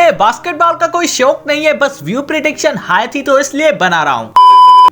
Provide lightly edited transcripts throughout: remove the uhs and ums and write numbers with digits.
मुझे बास्केटबॉल का कोई शौक नहीं है, बस व्यू प्रेडिक्शन हाई थी तो इसलिए बना रहा हूँ।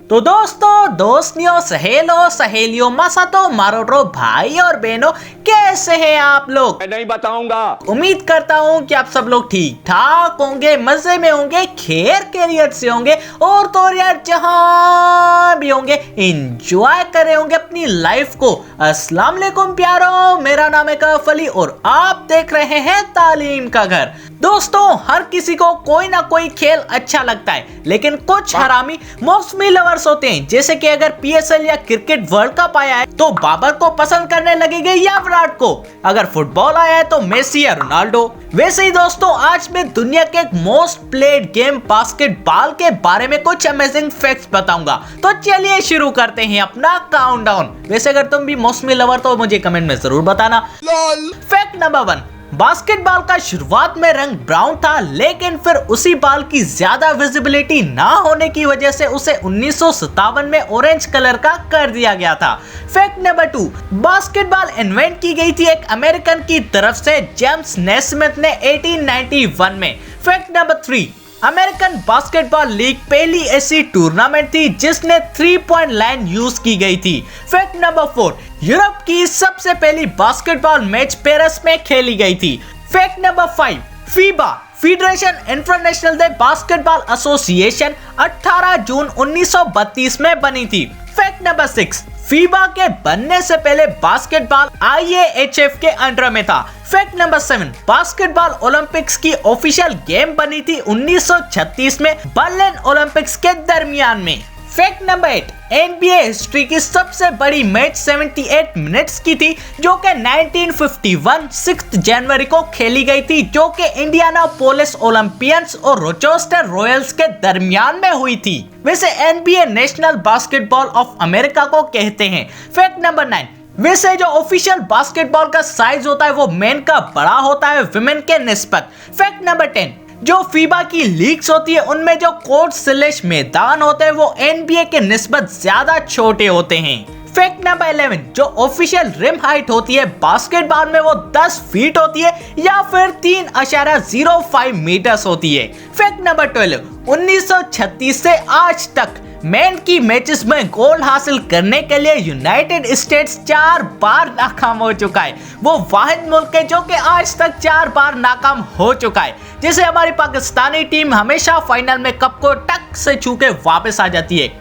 तो दोस्तों, दोस्तियों, सहेलियों, मसातो, मारोटो, भाई और बहनों, कैसे हैं आप लोग? मैं नहीं बताऊंगा। उम्मीद करता हूँ कि आप सब लोग ठीक ठाक होंगे, मजे में होंगे, खैर खैरियत से होंगे और तो यार जहां भी होंगे एंजॉय करे होंगे अपनी लाइफ को। अस्सलाम वालेकुम प्यारो, मेरा नाम है कैफ अली और आप देख रहे हैं तालीम का घर। दोस्तों, हर किसी को कोई ना कोई खेल अच्छा लगता है, लेकिन कुछ हरामी मौसमी लवर्स होते हैं। जैसे कि अगर पीएसएल या क्रिकेट वर्ल्ड कप आया है तो बाबर को पसंद करने लगेंगे या विराट को, अगर फुटबॉल आया है तो मेसी या रोनाल्डो। वैसे ही दोस्तों, आज मैं दुनिया के एक मोस्ट प्लेड गेम बास्केटबॉल के बारे में कुछ अमेजिंग फैक्ट्स बताऊंगा। तो चलिए शुरू करते हैं अपना काउंटडाउन। वैसे अगर तुम भी मौसमी लवर तो मुझे कमेंट में जरूर बताना। फैक्ट नंबर 1, बास्केटबॉल का शुरुआत में रंग ब्राउन था, लेकिन फिर उसी बॉल की ज्यादा विजिबिलिटी ना होने की वजह से उसे 1957 में ऑरेंज कलर का कर दिया गया था। फैक्ट नंबर 2, बास्केटबॉल इन्वेंट की गई थी एक अमेरिकन की तरफ से, जेम्स नेस्मिथ ने 1891 में। Fact number 3, American basketball league पहली ऐसी टूर्नामेंट थी जिसने 3 पॉइंट लाइन यूज की गई थी। फैक्ट नंबर 4, यूरोप की सबसे पहली बास्केटबॉल मैच पेरिस में खेली गई थी। Fact number 5, FIBA federation international de basketball association 18 June 1932 में बनी थी। फैक्ट नंबर 6, फीबा के बनने से पहले बास्केटबॉल IAHF के अंडर में था। फैक्ट नंबर 7, बास्केटबॉल ओलंपिक्स की ऑफिशियल गेम बनी थी 1936 में बर्लिन ओलंपिक्स के दरमियान में। फैक्ट नंबर 8, NBA हिस्ट्री की सबसे बड़ी मैच 78 मिनट्स की थी, जो कि 1951 6 जनवरी को खेली गई थी, जो कि इंडियानापोलिस ओलंपियंस और रोचेस्टर रॉयल्स के दरमियान में हुई थी। वैसे NBA national basketball of America को कहते हैं। फैक्ट नंबर 9, वैसे जो ऑफिशियल बास्केटबॉल का साइज होता है वो मेन का बड़ा होता है विमेन के निस्बत। फैक्ट नंबर 10, जो फीबा की लीग्स होती है उनमें जो कोर्ट स्लैश मैदान होते हैं वो NBA के निस्बत ज्यादा छोटे होते हैं। फैक्ट नंबर 11, जो ऑफिशियल रिम हाइट होती है बास्केटबॉल में वो 10 फीट होती है या फिर 3.05 मीटर्स होती है। फैक्ट नंबर 12, 1936 से आज तक मैन की मैचेस में गोल्ड हासिल करने के लिए यूनाइटेड स्टेट्स 4 बार नाकाम हो चुका है। वो वाहिद मुल्क है जो कि आज तक 4 बार नाकाम हो चुका है। जैसे हमारी पाकिस्तानी टीम हमेशा फाइनल में कप को टक से छू के वापस आ जाती है,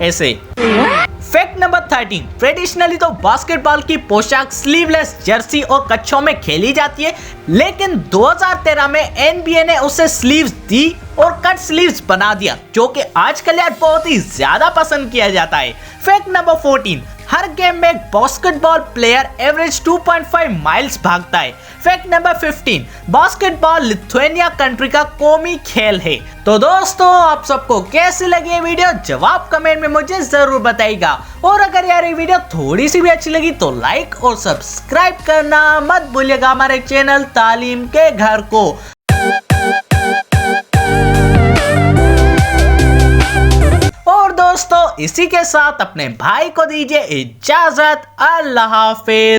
ऐसे। फैक्ट नंबर 13, ट्रेडिशनली तो बास्केटबॉल की पोशाक स्लीवलेस जर्सी और कच्छों में खेली जाती है, लेकिन 2013 में NBA ने उसे स्लीव्स दी और कट स्लीव्स बना दिया, जो कि आजकल यार बहुत ही ज्यादा पसंद किया जाता है। फैक्ट नंबर 14, हर गेम में एक बास्केटबॉल प्लेयर एवरेज 2.5 माइल्स भागता है। Fact number 15, basketball Lithuania country का कौमी खेल है। तो दोस्तों, आप सबको कैसी लगी ये वीडियो जवाब कमेंट में मुझे जरूर बताइएगा। और अगर यार ये वीडियो थोड़ी सी भी अच्छी लगी तो लाइक और सब्सक्राइब करना मत भूलिएगा हमारे चैनल तालीम के घर को। और दोस्तों, इसी के साथ अपने भाई को दीजिए इजाजत। अल्लाह हाफिज।